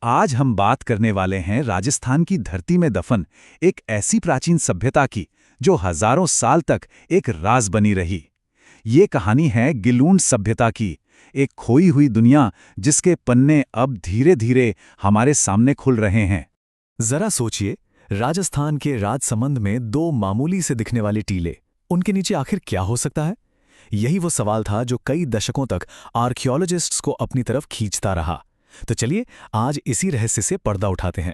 आज हम बात करने वाले हैं राजस्थान की धरती में दफन एक ऐसी प्राचीन सभ्यता की जो हजारों साल तक एक राज बनी रही। ये कहानी है गिलून सभ्यता की, एक खोई हुई दुनिया जिसके पन्ने अब धीरे धीरे हमारे सामने खुल रहे हैं। जरा सोचिए, राजस्थान के राजसमंद में दो मामूली से दिखने वाले टीले, उनके नीचे आखिर क्या हो सकता है? यही वो सवाल था जो कई दशकों तक आर्कियोलॉजिस्ट्स को अपनी तरफ खींचता रहा। तो चलिए आज इसी रहस्य से पर्दा उठाते हैं।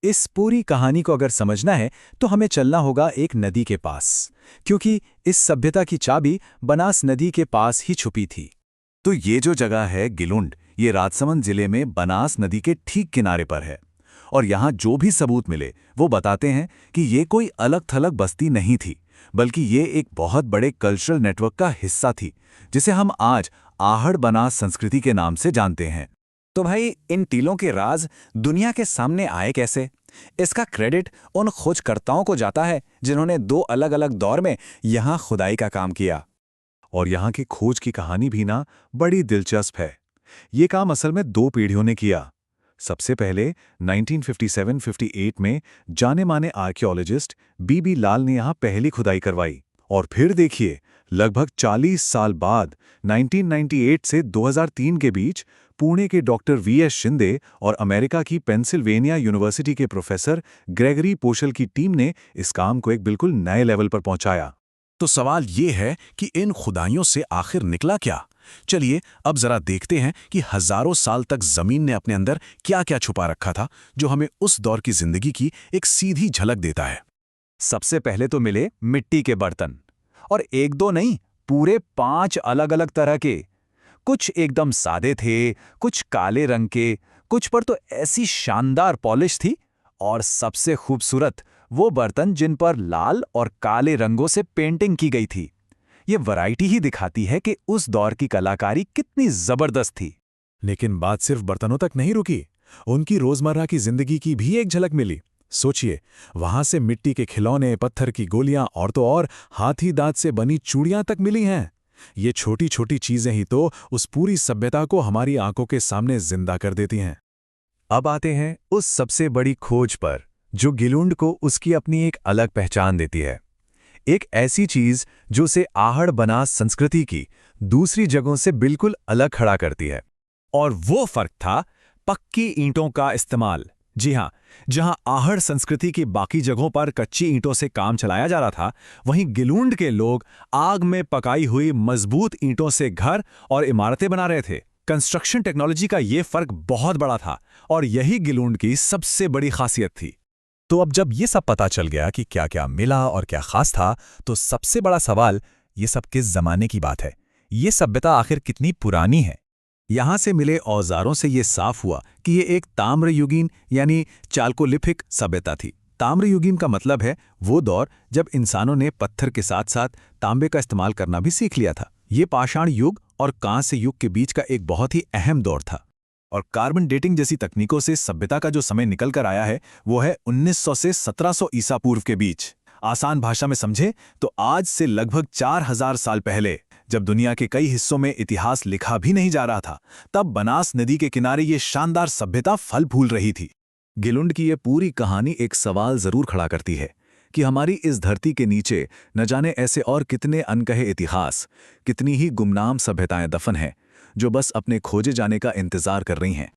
इस पूरी कहानी को अगर समझना है तो हमें चलना होगा एक नदी के पास, क्योंकि इस सभ्यता की चाबी बनास नदी के पास ही छुपी थी। तो ये जो जगह है गिलुंड, ये राजसमंद जिले में बनास नदी के ठीक किनारे पर है। और यहाँ जो भी सबूत मिले वो बताते हैं कि ये कोई अलग थलग बस्ती नहीं थी, बल्कि ये एक बहुत बड़े कल्चरल नेटवर्क का हिस्सा थी, जिसे हम आज आहड़ बनास संस्कृति के नाम से जानते हैं। तो भाई, इन टीलों के राज दुनिया के सामने आए कैसे? इसका क्रेडिट उन खोजकर्ताओं को जाता है जिन्होंने दो अलग अलग दौर में यहाँ खुदाई का काम किया। और यहाँ की खोज की कहानी भी ना बड़ी दिलचस्प है। ये काम असल में दो पीढ़ियों ने किया। सबसे पहले 1957-58 में जाने माने आर्कियोलॉजिस्ट बीबी लाल ने यहाँ पहली खुदाई करवाई। और फिर देखिए, लगभग 40 साल बाद 1998 से 2003 के बीच पुणे के डॉक्टर वीएस शिंदे और अमेरिका की पेंसिल्वेनिया यूनिवर्सिटी के प्रोफेसर ग्रेगरी पोशल की टीम ने इस काम को एक बिल्कुल नए लेवल पर पहुंचाया। तो सवाल ये है कि इन खुदाइयों से आखिर निकला क्या? चलिए अब जरा देखते हैं कि हजारों साल तक जमीन ने अपने अंदर क्या क्या छुपा रखा था, जो हमें उस दौर की जिंदगी की एक सीधी झलक देता है। सबसे पहले तो मिले मिट्टी के बर्तन, और एक दो नहीं, पूरे 5 अलग अलग तरह के। कुछ एकदम सादे थे, कुछ काले रंग के, कुछ पर तो ऐसी शानदार पॉलिश थी। और सबसे खूबसूरत वो बर्तन जिन पर लाल और काले रंगों से पेंटिंग की गई थी। ये वैरायटी ही दिखाती है कि उस दौर की कलाकारी कितनी जबरदस्त थी। लेकिन बात सिर्फ बर्तनों तक नहीं रुकी, उनकी रोजमर्रा की जिंदगी की भी एक झलक मिली। सोचिए, वहां से मिट्टी के खिलौने, पत्थर की गोलियां और तो और हाथी दांत से बनी चूड़ियां तक मिली हैं। ये छोटी छोटी चीजें ही तो उस पूरी सभ्यता को हमारी आंखों के सामने जिंदा कर देती हैं। अब आते हैं उस सबसे बड़ी खोज पर, जो गिलुंड को उसकी अपनी एक अलग पहचान देती है। एक ऐसी चीज जो उसे आहड़ बनास संस्कृति की दूसरी जगहों से बिल्कुल अलग खड़ा करती है। और वो फर्क था पक्की ईंटों का इस्तेमाल। जी हां, जहां आहड़ संस्कृति की बाकी जगहों पर कच्ची ईंटों से काम चलाया जा रहा था, वहीं गिलुंड के लोग आग में पकाई हुई मजबूत ईंटों से घर और इमारतें बना रहे थे। कंस्ट्रक्शन टेक्नोलॉजी का ये फर्क बहुत बड़ा था, और यही गिलुंड की सबसे बड़ी खासियत थी। तो अब जब ये सब पता चल गया कि क्या क्या मिला और क्या खास था, तो सबसे बड़ा सवाल ये सब किस जमाने की बात है? ये सभ्यता आखिर कितनी पुरानी है? यहां से मिले औजारों से ये साफ हुआ कि ये एक ताम्रयुगीन यानी चाल्कोलिथिक सभ्यता थी। ताम्रयुगीन का मतलब है वो दौर जब इंसानों ने पत्थर के साथ साथ तांबे का इस्तेमाल करना भी सीख लिया था। ये पाषाण युग और कांस्य युग के बीच का एक बहुत ही अहम दौर था। और कार्बन डेटिंग जैसी तकनीकों से सभ्यता का जो समय निकल कर आया है, वो है 1900 से 1700 ईसा पूर्व के बीच। आसान भाषा में समझे तो आज से लगभग 4000 साल पहले, जब दुनिया के कई हिस्सों में इतिहास लिखा भी नहीं जा रहा था, तब बनास नदी के किनारे ये शानदार सभ्यता फल फूल रही थी। गिलुंड की ये पूरी कहानी एक सवाल जरूर खड़ा करती है कि हमारी इस धरती के नीचे न जाने ऐसे और कितने अनकहे इतिहास, कितनी ही गुमनाम सभ्यताएं दफन हैं, जो बस अपने खोजे जाने का इंतजार कर रही हैं।